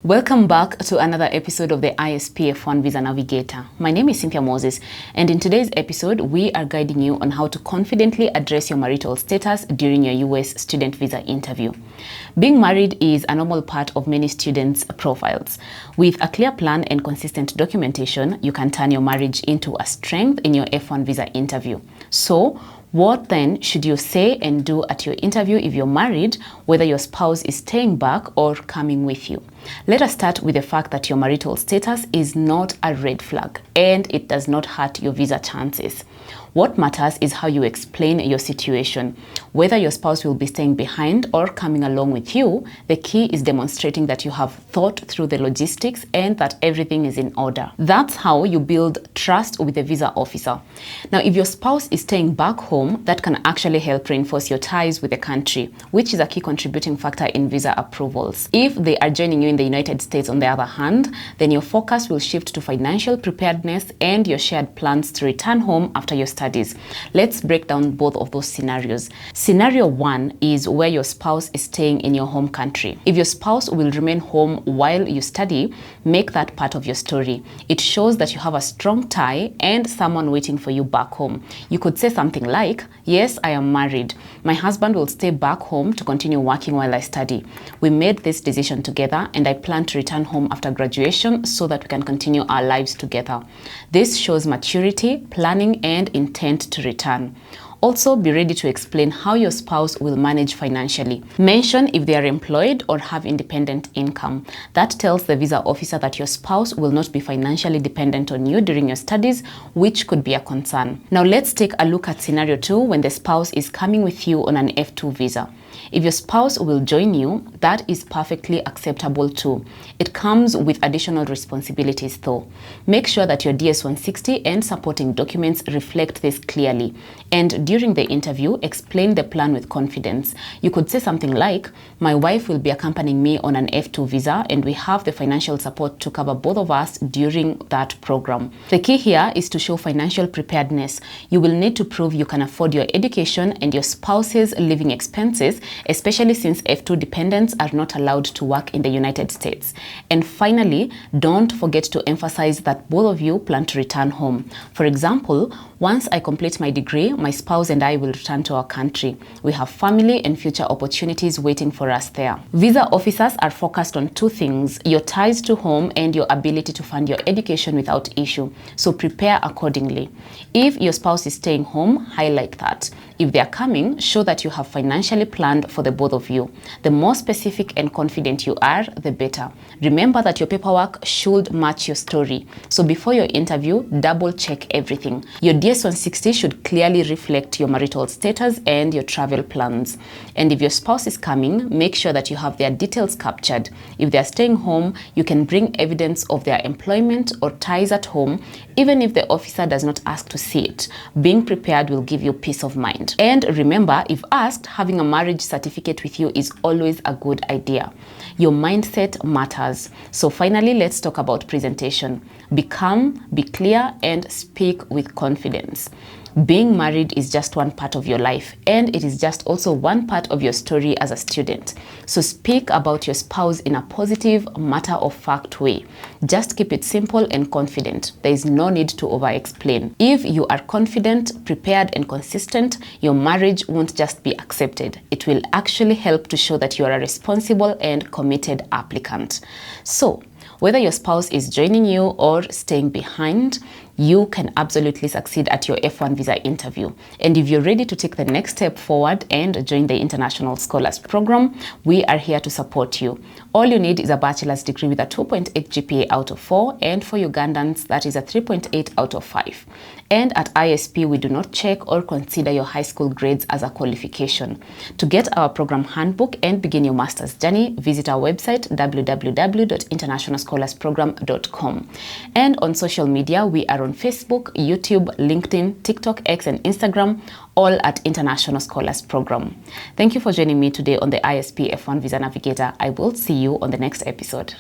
Welcome back to another episode of the ISP F1 Visa Navigator. My name is Cynthia Moses, and in today's episode, we are guiding you on how to confidently address your marital status during your US student visa interview. Being married is a normal part of many students' profiles. With a clear plan and consistent documentation, you can turn your marriage into a strength in your F1 visa interview. So, what then should you say and do at your interview if you're married, whether your spouse is staying back or coming with you? Let us start with the fact that your marital status is not a red flag and it does not hurt your visa chances. What matters is how you explain your situation. Whether your spouse will be staying behind or coming along with you, the key is demonstrating that you have thought through the logistics and that everything is in order. That's how you build trust with the visa officer. Now, if your spouse is staying back home, that can actually help reinforce your ties with the country, which is a key contributing factor in visa approvals. If they are joining you in the United States, on the other hand, then your focus will shift to financial preparedness and your shared plans to return home after your studies. Let's break down both of those scenarios. Scenario 1 is where your spouse is staying in your home country. If your spouse will remain home while you study, make that part of your story. It shows that you have a strong tie and someone waiting for you back home. You could say something like, "Yes, I am married. My husband will stay back home to continue working while I study. We made this decision together and I plan to return home after graduation so that we can continue our lives together." This shows maturity, planning, and intent to return. Also, be ready to explain how your spouse will manage financially. Mention if they are employed or have independent income. That tells the visa officer that your spouse will not be financially dependent on you during your studies, which could be a concern. Now, let's take a look at scenario 2 when the spouse is coming with you on an F2 visa. If your spouse will join you, that is perfectly acceptable too. It comes with additional responsibilities though. Make sure that your DS-160 and supporting documents reflect this clearly. And during the interview, explain the plan with confidence. You could say something like, "My wife will be accompanying me on an F2 visa and we have the financial support to cover both of us during that program." The key here is to show financial preparedness. You will need to prove you can afford your education and your spouse's living expenses, especially since F2 dependents are not allowed to work in the United States. And finally, don't forget to emphasize that both of you plan to return home. For example, "Once I complete my degree, my spouse and I will return to our country. We have family and future opportunities waiting for us there." Visa officers are focused on two things: your ties to home and your ability to fund your education without issue. So prepare accordingly. If your spouse is staying home, highlight that. If they are coming, show that you have financially planned for the both of you. The more specific and confident you are, the better. Remember that your paperwork should match your story. So before your interview, double check everything. Your DS-160 should clearly reflect your marital status and your travel plans. And if your spouse is coming, make sure that you have their details captured. If they are staying home, you can bring evidence of their employment or ties at home, even if the officer does not ask to see it. Being prepared will give you peace of mind. And remember, if asked, having a marriage certificate with you is always a good idea. Your mindset matters. So finally, let's talk about presentation. Be calm, be clear, and speak with confidence. Being married is just one part of your life, and it is just also one part of your story as a student. So speak about your spouse in a positive, matter-of-fact way. Just keep it simple and confident. There is no need to over-explain. If you are confident, prepared, and consistent, your marriage won't just be accepted. It will actually help to show that you are a responsible and committed applicant. So, whether your spouse is joining you or staying behind, you can absolutely succeed at your F1 visa interview. And if you're ready to take the next step forward and join the International Scholars Program, we are here to support you. All you need is a bachelor's degree with a 2.8 GPA out of 4, and for Ugandans, that is a 3.8 out of 5. And at ISP, we do not check or consider your high school grades as a qualification. To get our program handbook and begin your master's journey, visit our website, www.internationalscholarsprogram.com. And on social media, we are on Facebook, YouTube, LinkedIn, TikTok, X, and Instagram, all at International Scholars Program. Thank you for joining me today on the ISP F1 Visa Navigator. I will see you on the next episode.